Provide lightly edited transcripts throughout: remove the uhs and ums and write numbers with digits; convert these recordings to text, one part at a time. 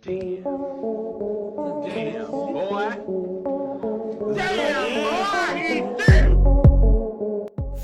Damn. Damn, boy. Damn, boy. He did.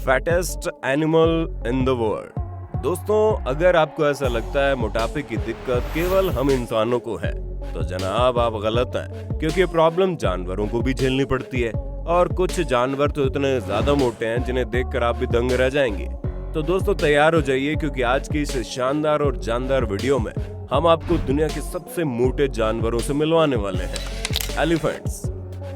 Fattest animal in the world. दोस्तों, अगर आपको ऐसा लगता है मोटापे की दिक्कत केवल हम इंसानों को है, तो जनाब आप गलत हैं, क्योंकि ये प्रॉब्लम जानवरों को भी झेलनी पड़ती है। और कुछ जानवर तो इतने ज्यादा मोटे हैं जिन्हें देखकर आप भी दंग रह जाएंगे। तो दोस्तों तैयार हो जाइए, क्योंकि आज की इस शानदार और जानदार वीडियो में हम आपको दुनिया के सबसे मोटे जानवरों से मिलवाने वाले हैं, एलिफेंट्स।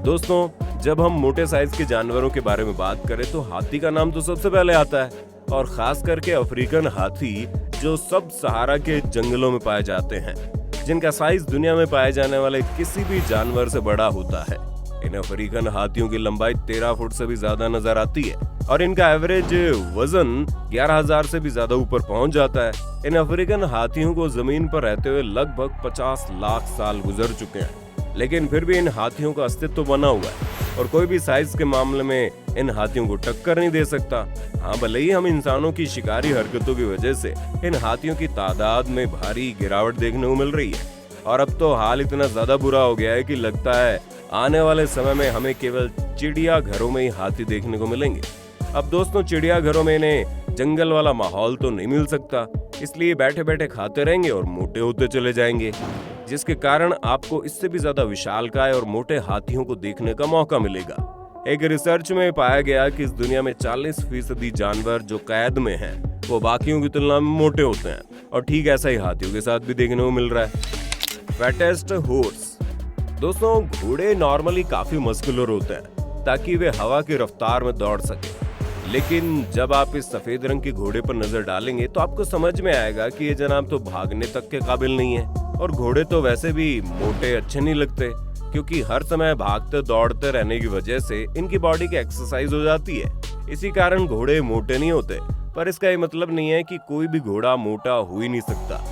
दोस्तों, जब हम मोटे साइज के जानवरों के बारे में बात करें तो हाथी का नाम तो सबसे पहले आता है, और खास करके अफ्रीकन हाथी, जो सब सहारा के जंगलों में पाए जाते हैं, जिनका साइज दुनिया में पाए जाने वाले किसी भी जानवर से बड़ा होता है। इन अफ्रीकन हाथियों की लंबाई 13 फुट से भी ज्यादा नजर आती है और इनका एवरेज वजन 11,000 से भी ज्यादा ऊपर पहुंच जाता है। इन अफ्रीकन हाथियों को जमीन पर रहते हुए लगभग 50 लाख साल गुजर चुके हैं, लेकिन फिर भी इन हाथियों का अस्तित्व बना हुआ है और कोई भी साइज के मामले में इन हाथियों को टक्कर नहीं दे सकता। हाँ, भले ही हम इंसानों की शिकारी हरकतों की वजह से इन हाथियों की तादाद में भारी गिरावट देखने को मिल रही है, और अब तो हाल इतना ज्यादा बुरा हो गया है कि लगता है आने वाले समय में हमें केवल चिड़िया घरों में ही हाथी देखने को मिलेंगे। अब दोस्तों, चिड़िया घरों में इन्हें जंगल वाला माहौल तो नहीं मिल सकता, इसलिए बैठे बैठे खाते रहेंगे और मोटे होते चले जाएंगे, जिसके कारण आपको इससे भी ज्यादा विशालकाय और मोटे हाथियों को देखने का मौका मिलेगा। एक रिसर्च में पाया गया कि इस दुनिया में 40% जानवर जो कैद में हैं, वो बाकियों की तुलना में मोटे होते हैं, और ठीक ऐसा ही हाथियों के साथ भी देखने को मिल रहा है। Fattest horse. दोस्तों, घोड़े नॉर्मली काफी मस्कुलर होते हैं ताकि वे हवा की रफ्तार में दौड़ सके, लेकिन जब आप इस सफेद रंग के घोड़े पर नजर डालेंगे तो आपको समझ में आएगा कि ये जनाब तो भागने तक के काबिल नहीं है। और घोड़े तो वैसे भी मोटे अच्छे नहीं लगते, क्योंकि हर समय भागते दौड़ते रहने की वजह से इनकी बॉडी की एक्सरसाइज हो जाती है। इसी कारण घोड़े मोटे नहीं होते, पर इसका ये मतलब नहीं है कि कोई भी घोड़ा मोटा हो ही नहीं सकता।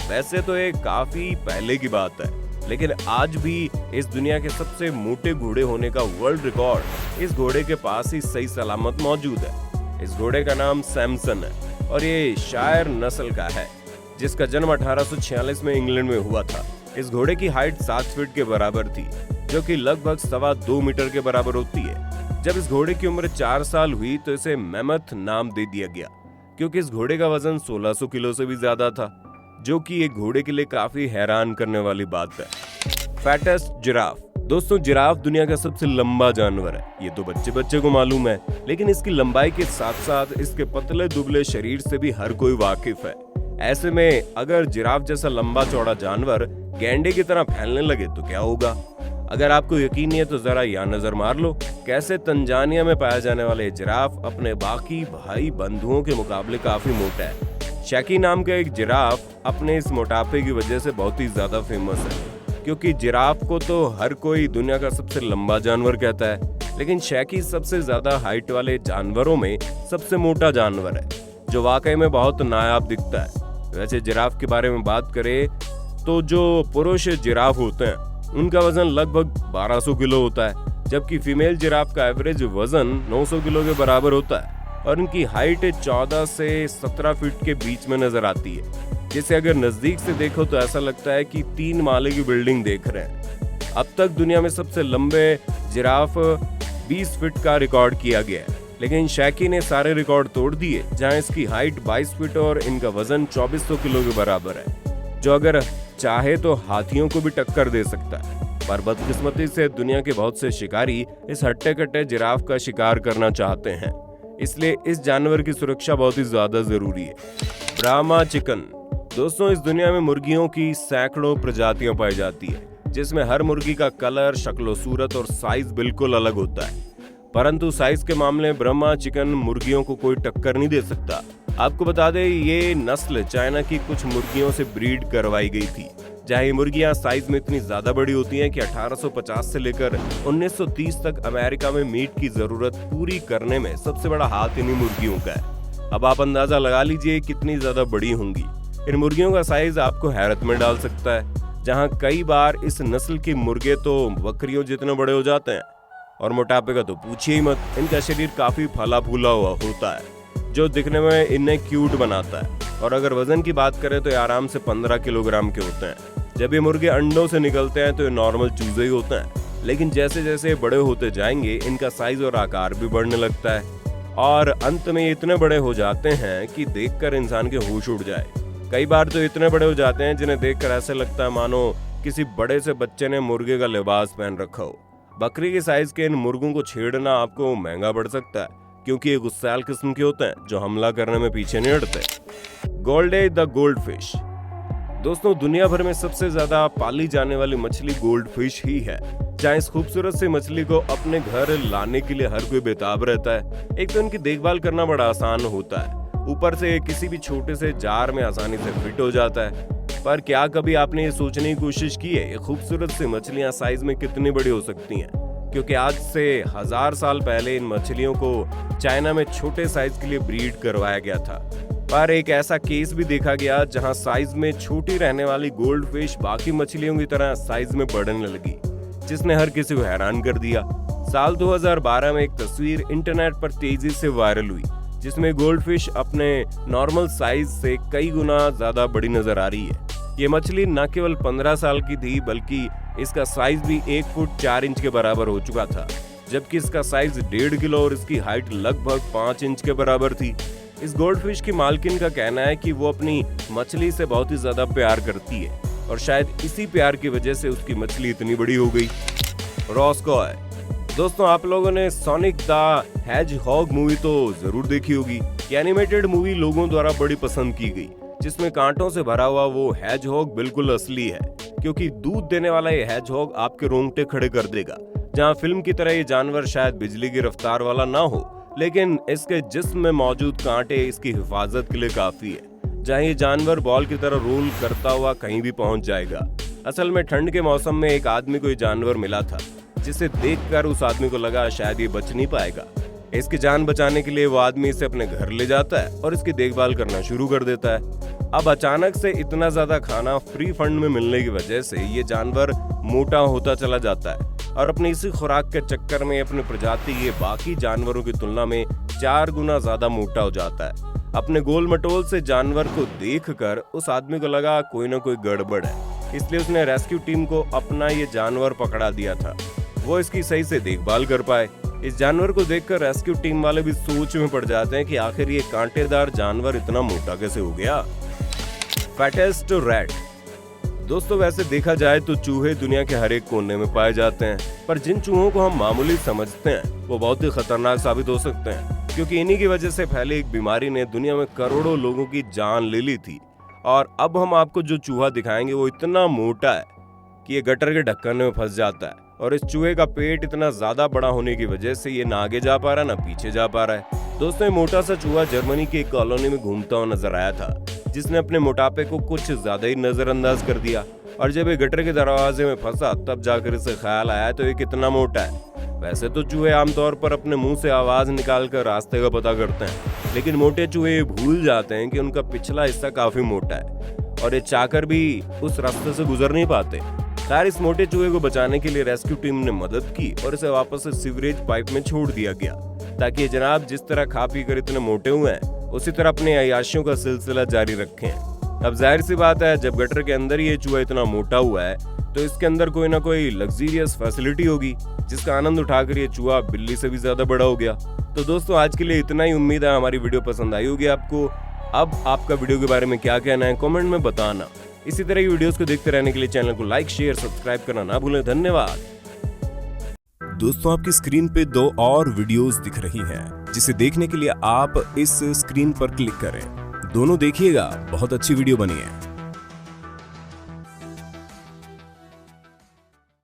वैसे तो ये काफी पहले की बात है, लेकिन आज भी इस दुनिया के सबसे मोटे घोड़े होने का वर्ल्ड रिकॉर्ड इस घोड़े के पास ही सही सलामत मौजूद है। इस घोड़े का नाम सैमसन है और ये शायर नस्ल का है, जिसका जन्म 1846 में इंग्लैंड में हुआ था। इस घोड़े की हाइट 7 फीट के बराबर थी, जो कि लगभग 2.25 मीटर के बराबर होती है। जब इस घोड़े की उम्र 4 साल हुई तो इसे मैमथ नाम दे दिया गया, क्योंकि इस घोड़े का वजन 1600 किलो से भी ज्यादा था, जो कि एक घोड़े के लिए काफी हैरान करने वाली बात है। Fattest giraffe. दोस्तों, जिराफ दुनिया का सबसे लंबा जानवर है। ये तो बच्चे बच्चे को मालूम है, लेकिन इसकी लंबाई के साथ साथ इसके पतले दुबले शरीर से भी हर कोई वाकिफ है। ऐसे में अगर जिराफ जैसा लंबा चौड़ा जानवर गैंडे की तरह फैलने लगे तो क्या होगा? अगर आपको यकीन नहीं है तो जरा यहाँ नजर मार लो, कैसे तंजानिया में पाया जाने वाले जिराफ अपने बाकी भाई बंधुओं के मुकाबले काफी मोटा है। शैकी नाम का एक जिराफ अपने इस मोटापे की वजह से बहुत ही ज्यादा फेमस है, क्योंकि जिराफ को तो हर कोई दुनिया का सबसे लंबा जानवर कहता है, लेकिन शैकी सबसे ज्यादा हाइट वाले जानवरों में सबसे मोटा जानवर है, जो वाकई में बहुत नायाब दिखता है। वैसे जिराफ के बारे में बात करें तो जो पुरुष जिराफ होते हैं उनका वजन लगभग 1200 किलो होता है, जबकि फीमेल जिराफ का एवरेज वजन 900 किलो के बराबर होता है, और उनकी हाइट 14 से 17 फीट के बीच में नजर आती है, जिसे अगर नजदीक से देखो तो ऐसा लगता है कि 3 माले की बिल्डिंग देख रहे हैं। अब तक दुनिया में सबसे लंबे जिराफ 20 फीट का रिकॉर्ड किया गया है, लेकिन शैकी ने सारे रिकॉर्ड तोड़ दिए, जहां इसकी हाइट 22 फीट और इनका वजन 2400 किलो के बराबर है, जो अगर चाहे तो हाथियों को भी टक्कर दे सकता है। पर बदकिस्मती से दुनिया के बहुत से शिकारी इस हट्टे कट्टे जिराफ का शिकार करना चाहते हैं, इसलिए इस जानवर की सुरक्षा बहुत ही ज्यादा जरूरी है। ब्राह्मा चिकन। दोस्तों, इस दुनिया में मुर्गियों की सैकड़ों प्रजातियां पाई जाती है, जिसमें हर मुर्गी का कलर, शक्ल, सूरत और साइज बिल्कुल अलग होता है, परंतु साइज के मामले में ब्रह्मा चिकन मुर्गियों को कोई टक्कर नहीं दे सकता। आपको बता दें, ये नस्ल चाइना की कुछ मुर्गियों से ब्रीड करवाई गई थी, जहां ये मुर्गियां साइज में इतनी ज्यादा बड़ी होती हैं कि 1850 से लेकर 1930 तक अमेरिका में मीट की जरूरत पूरी करने में सबसे बड़ा हाथ इन्हीं मुर्गियों का है। अब आप अंदाजा लगा लीजिए कितनी ज्यादा बड़ी होंगी। इन मुर्गियों का साइज आपको हैरत में डाल सकता है, जहां कई बार इस नस्ल के मुर्गे तो बकरियों जितने बड़े हो जाते हैं, और मोटापे का तो पूछिए ही मत। इनका शरीर काफी फला फूला हुआ होता है, जो दिखने में इन्हें क्यूट बनाता है, और अगर वजन की बात करें तो ये आराम से 15 किलोग्राम के होते हैं। जब ये मुर्गे अंडों से निकलते हैं तो ये नॉर्मल चूजे ही होते हैं, लेकिन जैसे जैसे बड़े होते जाएंगे इनका साइज और आकार भी बढ़ने लगता है और अंत में इतने बड़े हो जाते हैं कि देखकर इंसान के होश उड़ जाए। कई बार तो इतने बड़े हो जाते हैं जिन्हें देखकर ऐसे लगता है मानो किसी बड़े से बच्चे ने मुर्गे का लिबास पहन रखा हो। बकरी के साइज के इन मुर्गों को छेड़ना आपको महंगा पड़ सकता है, क्योंकि ये गुस्सैल किस्म के होते हैं जो हमला करने में पीछे नहीं हटते। गोल्डे द गोल्ड फिश। दोस्तों, दुनिया भर में सबसे ज्यादा पाली जाने वाली मछली गोल्ड फिश ही है। जहाँ इस खूबसूरत सी मछली को अपने घर लाने के लिए हर कोई बेताब रहता है। एक तो इनकी देखभाल करना बड़ा आसान होता है, ऊपर से किसी भी छोटे से जार में आसानी से फिट हो जाता है। पर क्या कभी आपने ये सोचने की कोशिश की है ये खूबसूरत सी मछलियां साइज में कितनी बड़ी हो सकती हैं? क्योंकि आज से 1000 साल पहले इन मछलियों को चाइना में छोटे साइज के लिए ब्रीड करवाया गया था। पर एक ऐसा केस भी देखा गया जहां साइज में छोटी रहने वाली गोल्ड फिश बाकी मछलियों की तरह साइज में बढ़ने लगी, जिसने हर किसी को हैरान कर दिया। साल 2012 में एक तस्वीर इंटरनेट पर तेजी से वायरल हुई, जिसमें गोल्ड फिश अपने नॉर्मल साइज से कई गुना ज्यादा बड़ी नजर आ रही है। ये मछली न केवल 15 साल की थी, बल्कि इसका साइज भी 1 फुट 4 इंच के बराबर हो चुका था, जबकि इसका साइज 1.5 किलो और इसकी हाइट लगभग 5 इंच के बराबर थी। इस गोल्ड फिश की मालकिन का कहना है कि वो अपनी मछली से बहुत ही ज्यादा प्यार करती है और शायद इसी प्यार की वजह से उसकी मछली इतनी बड़ी हो गई। रॉस्कॉय। दोस्तों, आप लोगों ने सोनिक द हेजहॉग मूवी तो जरूर देखी होगी। ये एनिमेटेड मूवी लोगों द्वारा बड़ी पसंद की गई, जिसमें कांटों से भरा हुआ वो हेजहॉग बिल्कुल असली है, क्योंकि दूध देने वाला ये हेजहॉग आपके रोंगटे खड़े कर देगा। जहां फिल्म की तरह ये जानवर शायद बिजली की रफ्तार वाला ना हो, लेकिन इसके जिस्म में मौजूद कांटे इसकी हिफाजत के लिए काफी है। जहां ये जानवर बॉल की तरह रोल करता हुआ कहीं भी पहुंच जाएगा। असल में ठंड के मौसम में एक आदमी को ये जानवर मिला था, जिसे देखकर उस आदमी को लगा शायद ये बच नहीं पाएगा। इसकी जान बचाने के लिए वो आदमी इसे अपने घर ले जाता है और इसकी देखभाल करना शुरू कर देता है। अब अचानक से इतना ज्यादा खाना फ्री फंड में मिलने की वजह से ये जानवर मोटा होता चला जाता है और अपनी इसी खुराक के चक्कर में अपनी प्रजाति के बाकी जानवरों की तुलना में 4 गुना ज्यादा मोटा हो जाता है। अपने गोल मटोल से जानवर को देखकर उस आदमी को लगा कोई ना कोई गड़बड़ है, इसलिए उसने रेस्क्यू टीम को अपना ये जानवर पकड़ा दिया था, वो इसकी सही से देखभाल कर पाए। इस जानवर को देखकर रेस्क्यू टीम वाले भी सोच में पड़ जाते हैं कि आखिर ये कांटेदार जानवर इतना मोटा कैसे हो गया। Fattest rat. दोस्तों, वैसे देखा जाए तो चूहे दुनिया के हर एक कोने में पाए जाते हैं, पर जिन चूहों को हम मामूली समझते हैं वो बहुत ही खतरनाक साबित हो सकते हैं, क्योंकि इन्हीं की वजह से फैली एक बीमारी ने दुनिया में करोड़ों लोगों की जान ले ली थी। और अब हम आपको जो चूहा दिखाएंगे वो इतना मोटा है कि ये गटर के ढक्कन में फंस जाता है, और इस चूहे का पेट इतना ज्यादा बड़ा होने की वजह से ये ना आगे जा पा रहा ना पीछे जा पा रहा है। दोस्तों, ये मोटा सा चूहा जर्मनी की एक कॉलोनी में घूमता हुआ नजर आया था, जिसने अपने मोटापे को कुछ ज्यादा ही नजरअंदाज कर दिया, और जब ये गटर के दरवाजे में फंसा तब जाकर इसे ख्याल आया तो ये कितना मोटा है। वैसे तो चूहे आमतौर पर अपने मुंह से आवाज निकालकर रास्ते का पता करते हैं, लेकिन मोटे चूहे भूल जाते हैं कि उनका पिछला हिस्सा काफी मोटा है और ये चाहकर भी उस रास्ते से गुजर नहीं पाते। खैर, इस मोटे चूहे को बचाने के लिए रेस्क्यू टीम ने मदद की और इसे वापस से सीवरेज पाइप में छोड़ दिया गया, ताकि जनाब जिस तरह खा पी कर इतने मोटे हुए हैं उसी तरह अपने अय्याशियों का सिलसिला जारी रखें। अब जाहिर सी बात है, जब गटर के अंदर ये चूहा इतना मोटा हुआ है तो इसके अंदर कोई ना कोई लग्जरियस फैसिलिटी होगी, जिसका आनंद उठाकर ये चूहा बिल्ली से भी ज्यादा बड़ा हो गया। तो दोस्तों, आज के लिए इतना ही। उम्मीद है हमारी वीडियो पसंद आई होगी आपको। अब आपका वीडियो के बारे में क्या कहना है कमेंट में बताना। इसी तरह की वीडियोस को देखते रहने के लिए चैनल को लाइक शेयर सब्सक्राइब करना ना भूलें। धन्यवाद। दोस्तों, आपकी स्क्रीन पे 2 और वीडियोस दिख रही हैं, जिसे देखने के लिए आप इस स्क्रीन पर क्लिक करें। दोनों देखिएगा, बहुत अच्छी वीडियो बनी है।